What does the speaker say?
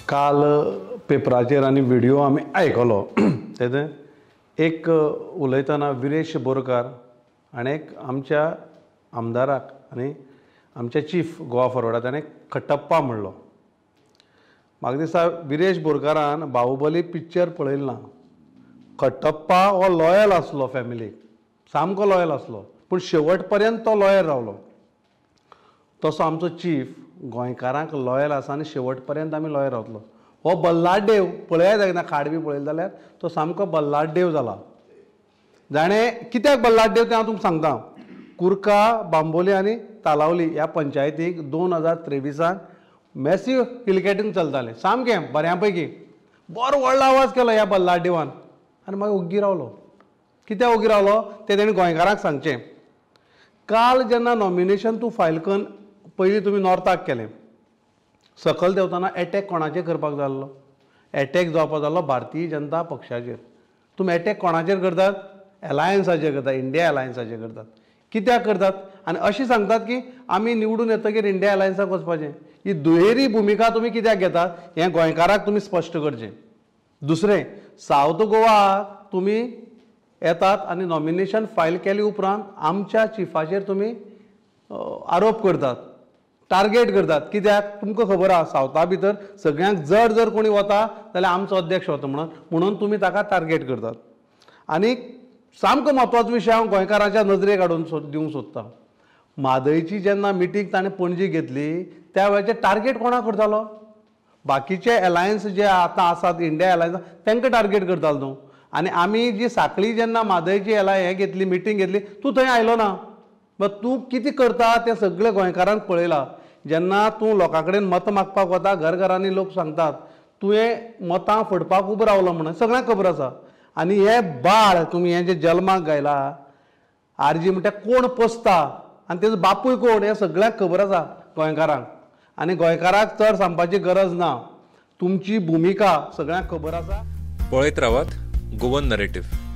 काल पेपराचेर आनी व्हिडिओ आमी आयकलो तेदे एक उलयतना विरेश बोरकार हाणें आमच्या आमदाराक आनी आमच्या चीफ गोवा फॉरवर्डाक ताणें खट्टप्पा म्हणलो. म्हाका दिसता विरेश बोरकारान बाहुबली पिक्चर पळयलें ना. खट्टप्पा हो लॉयल आसलो फॅमिलीक, सामको लॉयल आसलो, पूण शेवट पर्यंत तो लॉयल रावलो. तसो आमचो चीफ गोंयकारांक लॉयल आसा आनी शेवट पर्यंत आमी लॉयल रावतलो. हो बल्लादेव पळयात एकदां खाड बी पळयलें जाल्यार तो सामको बल्लादेव जाला. जाणें कित्याक बल्लादेव तें हांव तुमकां सांगता. कुर्का, बांबोली आनी तालावली ह्या पंचायतीक 2023 मॅसिव क्रिकेटींग चलतालें, सामकें बऱ्यापैकी. बरो व्हडलो आवाज केलो ह्या बल्लादेवान आनी मागीर ओग्गी रावलो. कित्याक ओग्गी रावलो तें तेणें गोंयकारांक सांगचें. काल जेन्ना नॉमिनेशन तूं फायल करून पयलीं तुमी नॉर्थाक केलें, सकयल देंवतना एटॅक कोणाचेर करपाक जाल्लो? एटॅक जावपाक जाल्लो भारतीय जनता पक्षाचेर. तुमी एटॅक कोणाचेर करतात? एलायन्साचेर करतात, इंडिया एलायन्साचेर करतात. कित्याक करतात? आनी अशी सांगतात की आमी निवडून येतकीर इंडिया एलायन्साक वचपाचें. ही दुहेरी भुमिका तुमी कित्याक घेतात हें गोंयकाराक तुमी स्पश्ट करचें. दुसरें, सावथ गोवा तुमी येतात आनी नॉमिनेशन फायल केले उपरांत आमच्या चिफाचेर तुमी आरोप करतात, टार्गेट करतात. कित्याक? तुमकां खबर आहा सावथा भितर सगळ्यांक जड जर कोणी वता जाल्यार आमचो अध्यक्ष वता म्हणून तुमी ताका टार्गेट करतात. आनी सामको म्हत्वाचो विशय हांव गोंयकारांच्या नजरेक हाडून दिवंक सोदतां. म्हादयची जेन्ना मिटींग ताणें पणजी घेतली त्या वेळाचेर टार्गेट कोणाक करतालो? बाकीचे एलायन्स जे आतां आसात इंडिया एलायन्स तांकां टार्गेट करतालो न्हू. आनी आमी जी साखळी जेन्ना म्हादयची हें घेतली, मिटींग घेतली, तूं थंय आयलो ना. तूं कितें करता तें सगळे गोंयकारांक पळयलां. जेन्ना तूं लोकां कडेन मतां मागपाक वता, घरघरांनी लोक सांगतात तुवें मतां फडपाक उबो रावलो म्हणून सगळ्यांक खबर आसा. आनी हें बाळ तुमी हें जें जल्माक घायला, आरजी म्हणटा कोण पोसता आनी तेजो बापूय कोण हें सगळ्यांक खबर आसा गोंयकारांक. आनी गोंयकाराक चड सांगपाची गरज ना. तुमची भुमिका सगळ्यांक खबर आसा. पळयत रावात गोवन नरेटिव्ह.